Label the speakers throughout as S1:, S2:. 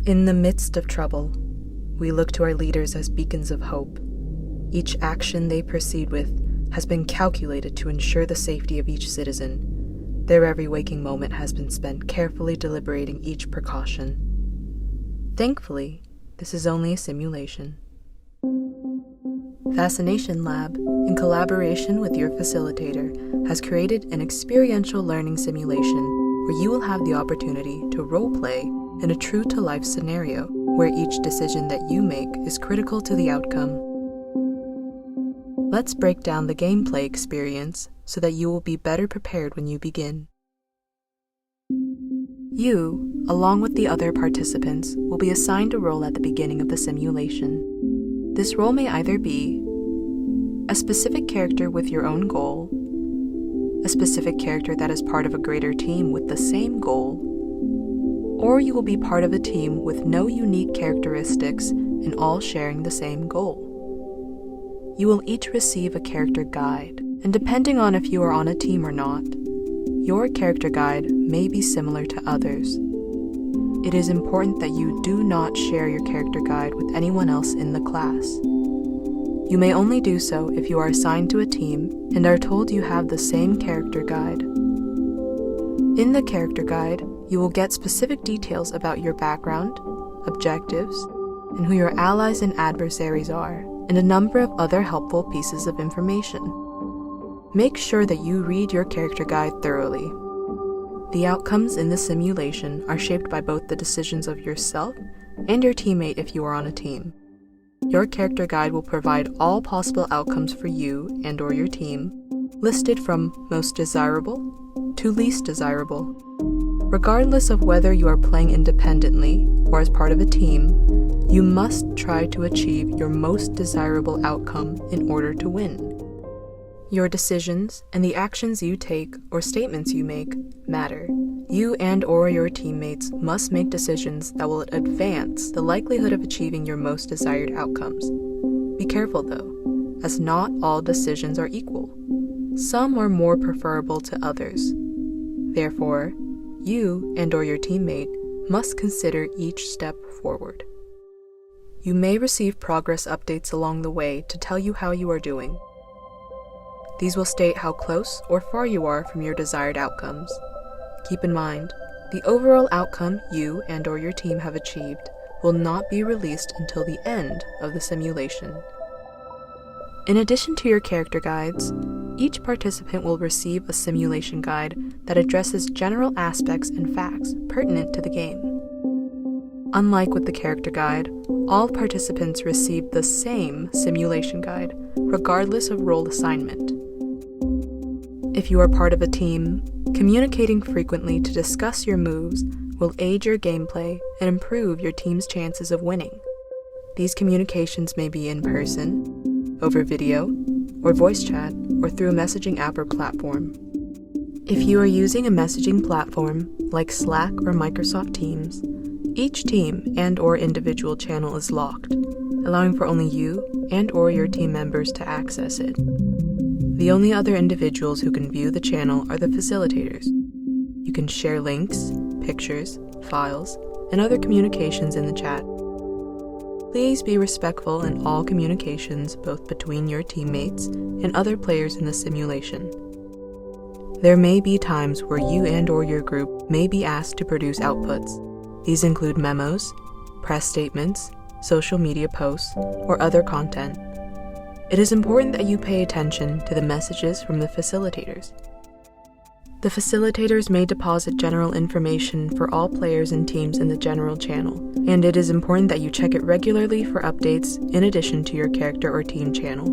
S1: In the midst of trouble, we look to our leaders as beacons of hope. Each action they proceed with has been calculated to ensure the safety of each citizen. Their every waking moment has been spent carefully deliberating each precaution. Thankfully, this is only a simulation. Fascination Lab, in collaboration with your facilitator, has created an experiential learning simulation where you will have the opportunity to role-play in a true-to-life scenario where each decision that you make is critical to the outcome. Let's break down the gameplay experience so that you will be better prepared when you begin. You, along with the other participants, will be assigned a role at the beginning of the simulation. This role may either be a specific character with your own goal, a specific character that is part of a greater team with the same goal, or you will be part of a team with no unique characteristics and all sharing the same goal. You will each receive a character guide, and depending on if you are on a team or not, your character guide may be similar to others. It is important that you do not share your character guide with anyone else in the class. You may only do so if you are assigned to a team and are told you have the same character guide. In the character guide, you will get specific details about your background, objectives, and who your allies and adversaries are, and a number of other helpful pieces of information. Make sure that you read your character guide thoroughly. The outcomes in the simulation are shaped by both the decisions of yourself and your teammate if you are on a team. Your character guide will provide all possible outcomes for you and/or your team, listed from most desirable to least desirable. Regardless of whether you are playing independently or as part of a team, you must try to achieve your most desirable outcome in order to win. Your decisions and the actions you take or statements you make matter. You and/or your teammates must make decisions that will advance the likelihood of achieving your most desired outcomes. Be careful though, as not all decisions are equal. Some are more preferable to others. Therefore, you and/or your teammate must consider each step forward. You may receive progress updates along the way to tell you how you are doing. These will state how close or far you are from your desired outcomes. Keep in mind, the overall outcome you and/or your team have achieved will not be released until the end of the simulation. In addition to your character guides, each participant will receive a simulation guide that addresses general aspects and facts pertinent to the game. Unlike with the character guide, all participants receive the same simulation guide, regardless of role assignment. If you are part of a team, communicating frequently to discuss your moves will aid your gameplay and improve your team's chances of winning. These communications may be in person, over video, or voice chat, or through a messaging app or platform. If you are using a messaging platform like Slack or Microsoft Teams, each team and/or individual channel is locked, allowing for only you and/or your team members to access it. The only other individuals who can view the channel are the facilitators. You can share links, pictures, files, and other communications in the chat. Please be respectful in all communications both between your teammates and other players in the simulation. There may be times where you and/or your group may be asked to produce outputs. These include memos, press statements, social media posts, or other content. It is important that you pay attention to the messages from the facilitators. The facilitators may deposit general information for all players and teams in the general channel, and it is important that you check it regularly for updates in addition to your character or team channel.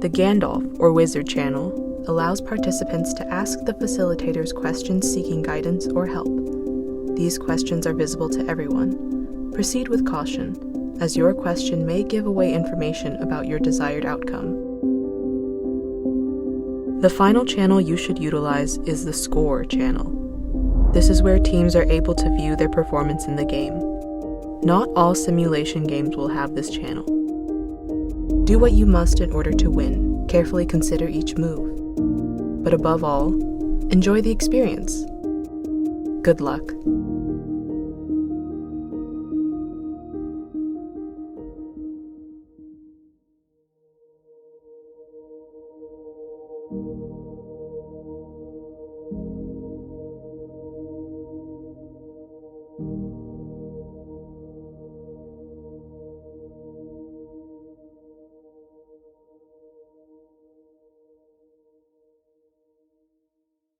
S1: The Gandalf or Wizard channel allows participants to ask the facilitators questions seeking guidance or help. These questions are visible to everyone. Proceed with caution, as your question may give away information about your desired outcome. The final channel you should utilize is the Score channel. This is where teams are able to view their performance in the game. Not all simulation games will have this channel. Do what you must in order to win. Carefully consider each move. But above all, enjoy the experience. Good luck.